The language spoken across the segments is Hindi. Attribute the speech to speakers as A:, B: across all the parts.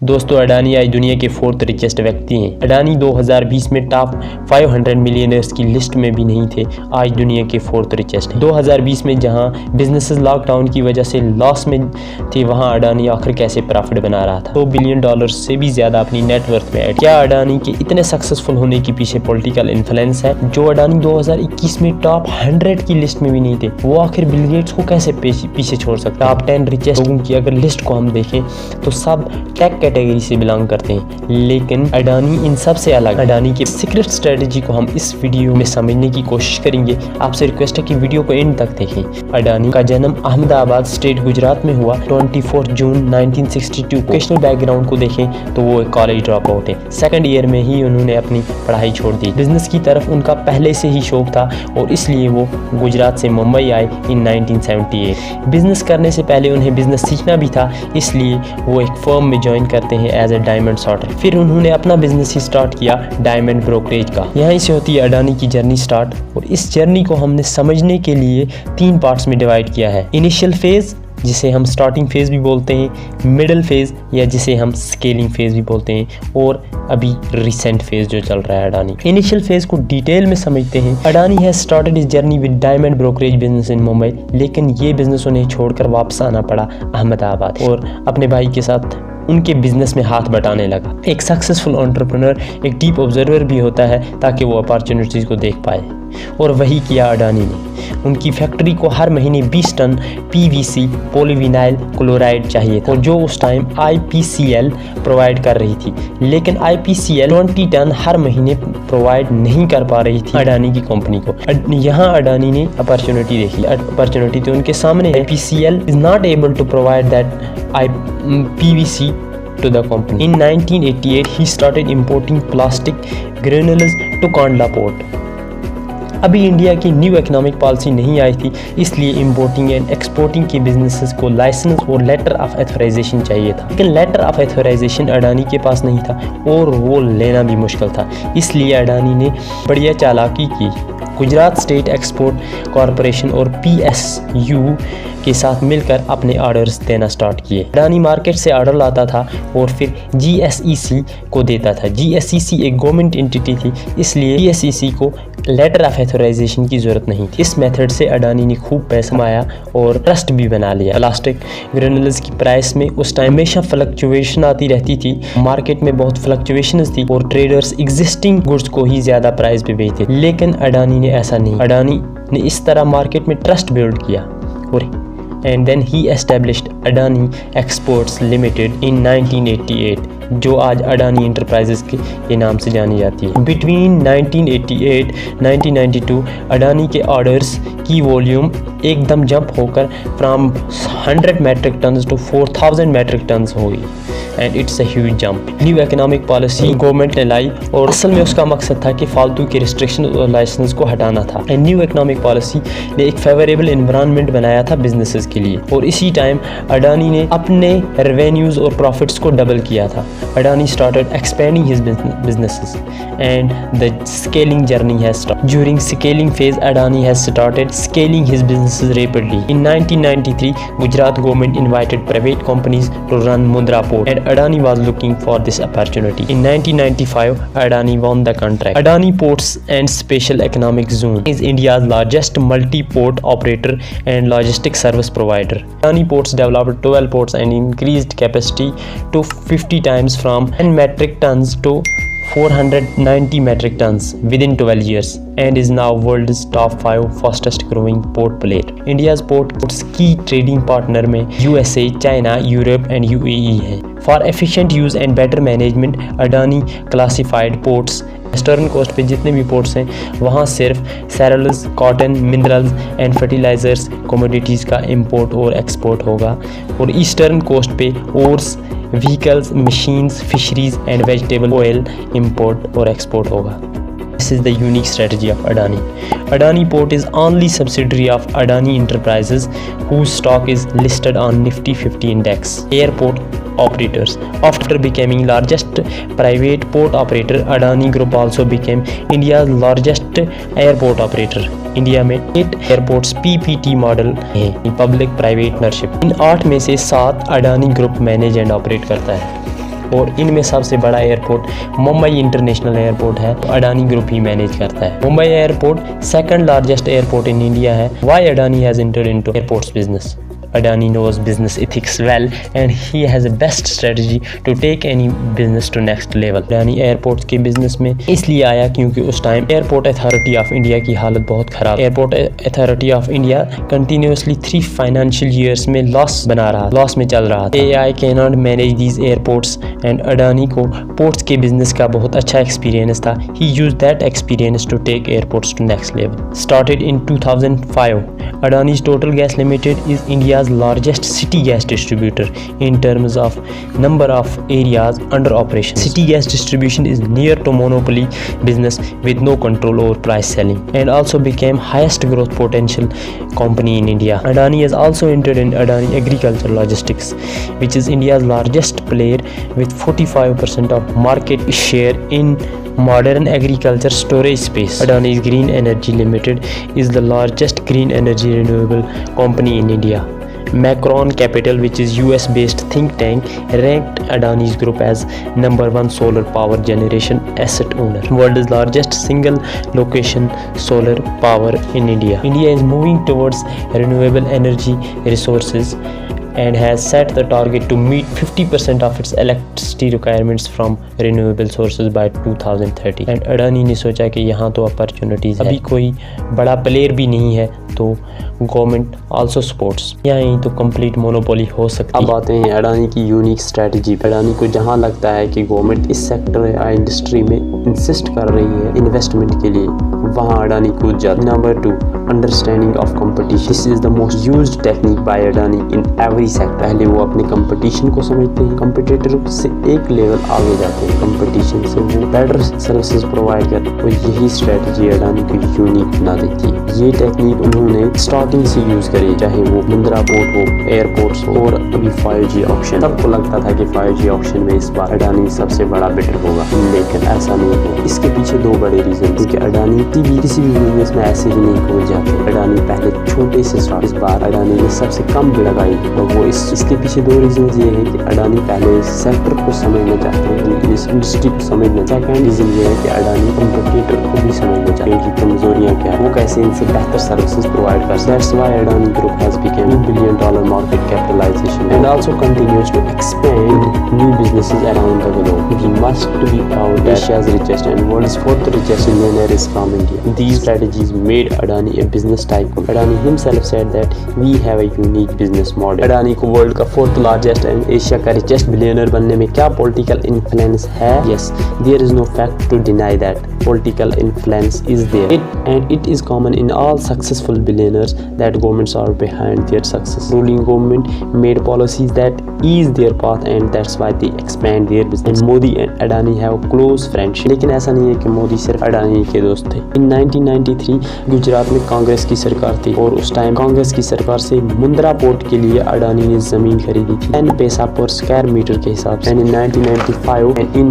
A: दोस्तों, अडानी आज दुनिया के 4th रिचेस्ट व्यक्ति हैं। अडानी 2020 में टॉप 500 मिलियनर्स की लिस्ट में भी नहीं थे, आज दुनिया के 4th रिचेस्ट हैं। 2020 में जहां बिजनेसेस लॉकडाउन की वजह से लॉस में थे, वहां अडानी आखिर कैसे प्रॉफिट बना रहा था। $2 बिलियन से भी ज्यादा अपनी नेटवर्थ में ऐड। क्या अडानी के इतने सक्सेसफुल होने के पीछे पॉलिटिकल इन्फ्लुएंस है? जो अडानी 2021 में टॉप 100 की लिस्ट में भी नहीं थे, वो आखिर बिल गेट्स को कैसे पीछे छोड़ सकता है? टॉप 10 रिचेस्ट लोगों की अगर लिस्ट को हम देखें तो सब टेक कैटेगरी से बिलोंग करते हैं, लेकिन अडानी इन सब से अलग। अडानी की सीक्रेट स्ट्रेटजी को हम इस वीडियो में समझने की कोशिश करेंगे। आपसे रिक्वेस्ट है कि वीडियो को एंड तक देखें। अडानी का जन्म अहमदाबाद स्टेट गुजरात में हुआ 24 जून 1962। एजुकेशनल बैकग्राउंड को देखें तो वो एक कॉलेज ड्रॉप आउट है। सेकंड ईयर में ही उन्होंने अपनी पढ़ाई छोड़ दी। बिजनेस की तरफ उनका पहले से ही शौक था और इसलिए वो गुजरात से मुंबई आए इन 1978। बिजनेस करने से पहले उन्हें बिजनेस सीखना भी था, इसलिए वो एक फर्म में ज्वाइन करते हैं एज ए डायमंड सॉर्टर। फिर उन्होंने अपना बिजनेस ही स्टार्ट किया डायमंड ब्रोकरेज का। यहीं से होती है अडानी की जर्नी स्टार्ट, और इस जर्नी को हमने समझने के लिए 3 पार्ट्स में डिवाइड किया है। इनिशियल फेज, जिसे हम स्टार्टिंग फेज भी बोलते हैं, मिडिल फेज या जिसे हम स्केलिंग फेज भी बोलते हैं, और अभी रिसेंट फेज जो चल रहा है अडानी। इनिशियल फेज को डिटेल में समझते हैं। Adani has started his journey with diamond brokerage business in Mumbai, लेकिन ये बिजनेस उन्हें छोड़कर वापस आना पड़ा अहमदाबाद और अपने भाई के साथ उनके बिजनेस में हाथ बटाने लगा। एक सक्सेसफुल एंटरप्रेन्योर एक डीप ऑब्जर्वर भी होता है ताकि वो अपॉर्चुनिटीज़ को देख पाए, और वही किया अडानी ने। उनकी फैक्ट्री को हर महीने 20 टन पीवीसी पॉलीविनाइल क्लोराइड चाहिए था, और जो उस टाइम आईपीसीएल प्रोवाइड कर रही थी, लेकिन आईपीसीएल 20 टन हर महीने प्रोवाइड नहीं कर पा रही थी अडानी की कंपनी को। यहाँ अडानी ने अपॉर्चुनिटी देखी। अपॉर्चुनिटी तो उनके सामने है। IPCL is not able to provide that PVC to the company. In 1988, he started importing plastic granules to Kandla port. अभी इंडिया की न्यू इकोनॉमिक पॉलिसी नहीं आई थी, इसलिए इंपोर्टिंग एंड एक्सपोर्टिंग के बिजनेसेस को लाइसेंस और लेटर ऑफ ऑथराइजेशन चाहिए था, लेकिन लेटर ऑफ ऑथराइजेशन अडानी के पास नहीं था और वो लेना भी मुश्किल था। इसलिए अडानी ने बढ़िया चालाकी की। गुजरात स्टेट एक्सपोर्ट कॉरपोरेशन और PSU के साथ मिलकर अपने ऑर्डर्स देना स्टार्ट किए। अडानी मार्केट से ऑर्डर लाता था और फिर GSEC को देता था। GSEC एक गवर्नमेंट एंटिटी थी, इसलिए GSEC को लेटर ऑफ ऑथराइजेशन की ज़रूरत नहीं थी। इस मेथड से अडानी ने खूब पैसा कमाया और ट्रस्ट भी बना लिया। प्लास्टिक ग्रेनुल्स की प्राइस में उस टाइम हमेशा फ्लक्चुएशन आती रहती थी, मार्केट में बहुत फ्लक्चुएशंस थी और ट्रेडर्स एग्जिस्टिंग गुड्स को ही ज़्यादा प्राइस पे बेचते, लेकिन अडानी ने ऐसा नहीं। अडानी ने इस तरह मार्केट में ट्रस्ट बिल्ड किया और and then he established Adani Exports Limited in 1988, जो आज अडानी इंटरप्राइजेस के नाम से जानी जाती है। बिटवीन 1988-1992 अडानी के ऑर्डर्स की वॉल्यूम एकदम जंप होकर from 100 metric tons to 4000 metric tons हो गई, and it's a huge jump. New economic policy government ने लाई और असल में उसका मकसद था कि फालतू के रिस्ट्रिक्शन और लाइसेंस को हटाना था। एंड न्यू इकोनॉमिक पॉलिसी ने एक फेवरेबल एनवायरनमेंट बनाया था बिजनेसेस के लिए, और इसी टाइम अडानी ने अपने रेवेन्यूज और प्रॉफिट्स को डबल किया था। Adani started expanding his businesses and the scaling journey has started. During scaling phase, Adani has started scaling his businesses rapidly. In 1993, Gujarat government invited private companies to run Mundra port, and Adani was looking for this opportunity. In 1995, Adani won the contract. Adani Ports and Special Economic Zone is India's largest multi-port operator and logistics service provider. Adani Ports developed 12 ports and increased capacity to 50 times from 10 metric tons to 490 metric tons within 12 years, and is now world's top 5 fastest growing port player. India's ports key trading partner में USA, China, Europe and UAE है। For efficient use and better management, Adani classified ports western coast पे जितने भी पोर्ट्स हैं वहाँ सिर्फ cereals, cotton, minerals and fertilisers commodities का इंपोर्ट और एक्सपोर्ट होगा, और ईस्टर्न कोस्ट पे ores, vehicles, machines, fisheries and vegetable oil import और एक्सपोर्ट होगा। This is the unique strategy of Adani. Adani Port is only subsidiary of Adani Enterprises, whose stock is listed on Nifty 50 index. Airport operators. After becoming largest private port operator, Adani Group also became India's largest airport operator. India में 8 एयरपोर्ट्स PPP मॉडल हैं, पब्लिक प्राइवेट पार्टनरशिप। इन 8 में से 7 Adani group manage and operate करता है। और इनमें सबसे बड़ा एयरपोर्ट मुंबई इंटरनेशनल एयरपोर्ट है, तो अडानी ग्रुप ही मैनेज करता है। Mumbai airport second largest airport in India है। Why Adani has entered into airports business? Adani knows business ethics well and he has a best strategy to take any business to next level. Adani airports के बिजनेस में इसलिए आया क्योंकि उस time airport authority of India की हालत बहुत ख़राब। Airport authority of India continuously 3 financial years में लॉस में चल रहा था। AI cannot manage these airports and Adani को पोर्ट्स के बिजनेस का बहुत अच्छा एक्सपीरियंस था। He used that experience to take airports to next level. Started in 2005, Adani's Total Gas Limited is India's largest city gas distributor in terms of number of areas under operation. City gas distribution is near to monopoly business with no control over price selling, and also became highest growth potential company in India. Adani has also entered in Adani Agriculture Logistics, which is India's largest player with 45% of market share in modern agriculture storage space. Adani's Green Energy Limited is the largest green energy renewable company in India. Macron Capital, which is US-based think tank, ranked Adani's group as #1 solar power generation asset owner. World's largest single location solar power in India. India is moving towards renewable energy resources and has set the target to meet 50% of its electricity requirements from renewable sources by 2030. And Adani ने सोचा कि यहाँ तो अपॉर्चुनिटीज़ है, अभी कोई बड़ा प्लेयर भी नहीं है तो गवर्नमेंट आल्सो सपोर्ट्स, यहाँ तो कंप्लीट मोनोपोली हो सकती है। अब आते हैं अडानी की यूनिक स्ट्रेटजी। अडानी को जहाँ लगता है कि गवर्नमेंट इस सेक्टर या इंडस्ट्री में इंसिस्ट कर रही है इन्वेस्टमेंट के लिए, वहाँ अडानी कूद जाता है। Number 2, understanding of competition. This is the most used technique by Adani in every sector. पहले वो अपने कंपटीशन को समझते हैं, कंपटीटर से एक लेवल आगे जाते हैं, कंपटीशन से वो बेटर सर्विसेज प्रोवाइड करते हैं, और यही स्ट्रेटजी अडानी को यूनिक बना देती है। ये टेक्निक उन्होंने स्टार्टिंग से यूज करी, चाहे वो मुंद्रा पोर्ट हो, एयरपोर्ट्स हो, और अभी 5G ऑक्शन। सबको लगता था कि 5G ऑक्शन में इस बार अडानी सबसे बड़ा बिडर होगा, लेकिन ऐसा नहीं हुआ। इसके पीछे 2 बड़े रीजन, क्योंकि अडानी किसी भी बिजनेस में ऐसे ही नहीं कूद जाते। अडानी पहले छोटे से स्टार्ट, इस बार अडानी ने सबसे कम बिड लगाई, और वो इसके पीछे 2 रीजन ये है कि अडानी पहले इस सेक्टर को समझना चाहते हैं, इस इंडस्ट्री को समझना। सेकंड रीजन ये है कि अडानी कंपटीटर को भी समझना चाहते हैं कि कमजोरियां क्या है, वो कैसे इनसे बेहतर सर्विसेज प्रोवाइड कर। That's why Adani Group has become $1 billion market capitalization and also continues to expand new businesses around the globe. We must be proud that Asia's richest and world's 4th richest millionaire is from India. These strategies made Adani a business tycoon. Adani himself said that we have a unique business model. Adani को वर्ल्ड का 4th largest and एशिया का richest billionaire बनने में क्या political influence है? Yes, there is no fact to deny that political influence is there. It is common in all successful billionaires that governments are behind their success. Ruling government made policies that ease their path, and that's why they expand their business. And Modi and Adani have close friendship. लेकिन ऐसा नहीं है कि मोदी सिर्फ अडानी के दोस्त थे। In 1993 गुजरात में कांग्रेस की सरकार थी, और उस टाइम कांग्रेस की सरकार से मुंद्रा पोर्ट के लिए अडानी ने जमीन खरीदी थी 10 पैसा पर स्क्वायर मीटर के हिसाब से। In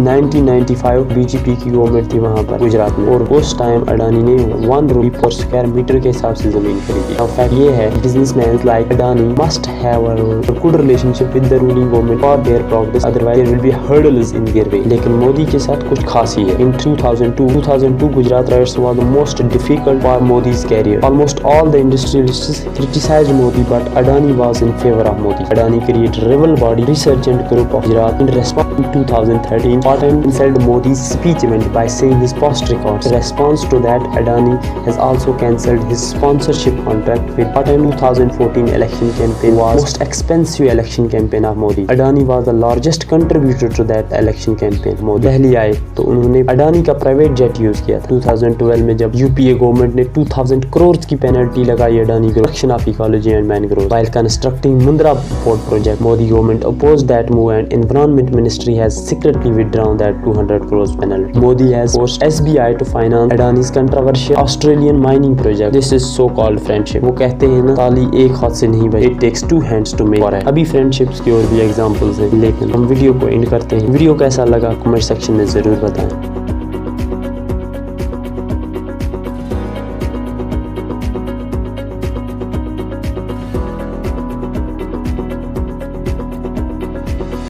A: 1995 बीजेपी की गवर्नमेंट थी वहाँ पर गुजरात में, और उस टाइम अडानी ने 1 रुपये पर स्क्वायर मीटर के हिसाब से जमीन खरीदी। अब फैक्ट ये है, businessman like Adani must have a good relationship with the ruling government for their progress, otherwise there will be hurdles in their way. लेकिन मोदी के साथ कुछ खास ही है। In 2002 Gujarat riots was the most difficult for Modi's career. Almost all the industrialists criticized Modi, but Adani was in favor of Modi. Adani created rebel body Resurgent Group of Gujarat. In response to 2013, Patel cancelled Modi's speech event by saying his past records. In response to that, Adani has also cancelled his sponsorship contract with Patel. 2014 election campaign was most expensive election campaign of Modi. Adani was the largest contributor to that election campaign. Modi Delhi आए तो उन्होंने अडानी का प्राइवेट जेट यूज किया था। 2012 में जब यूपीए गवर्नमेंट ने 2000 करोड़ की पेनल्टी लगाई अडानी को protection of ecology and mangrove while constructing Mundra port project, Modi government opposed that move and Environment Ministry has secretly withdrawn that 200 crores penalty. Modi has forced SBI to finance Adani's controversial Australian mining project. This is so called friendship. वो कहते हैं ना, ताली एक हाथ से नहीं बजी, it takes 2 hands to make. अभी फ्रेंडशिप्स की और भी एग्जांपल्स हैं, लेकिन हम वीडियो को एंड करते हैं। वीडियो कैसा लगा कमेंट सेक्शन में जरूर बताएं।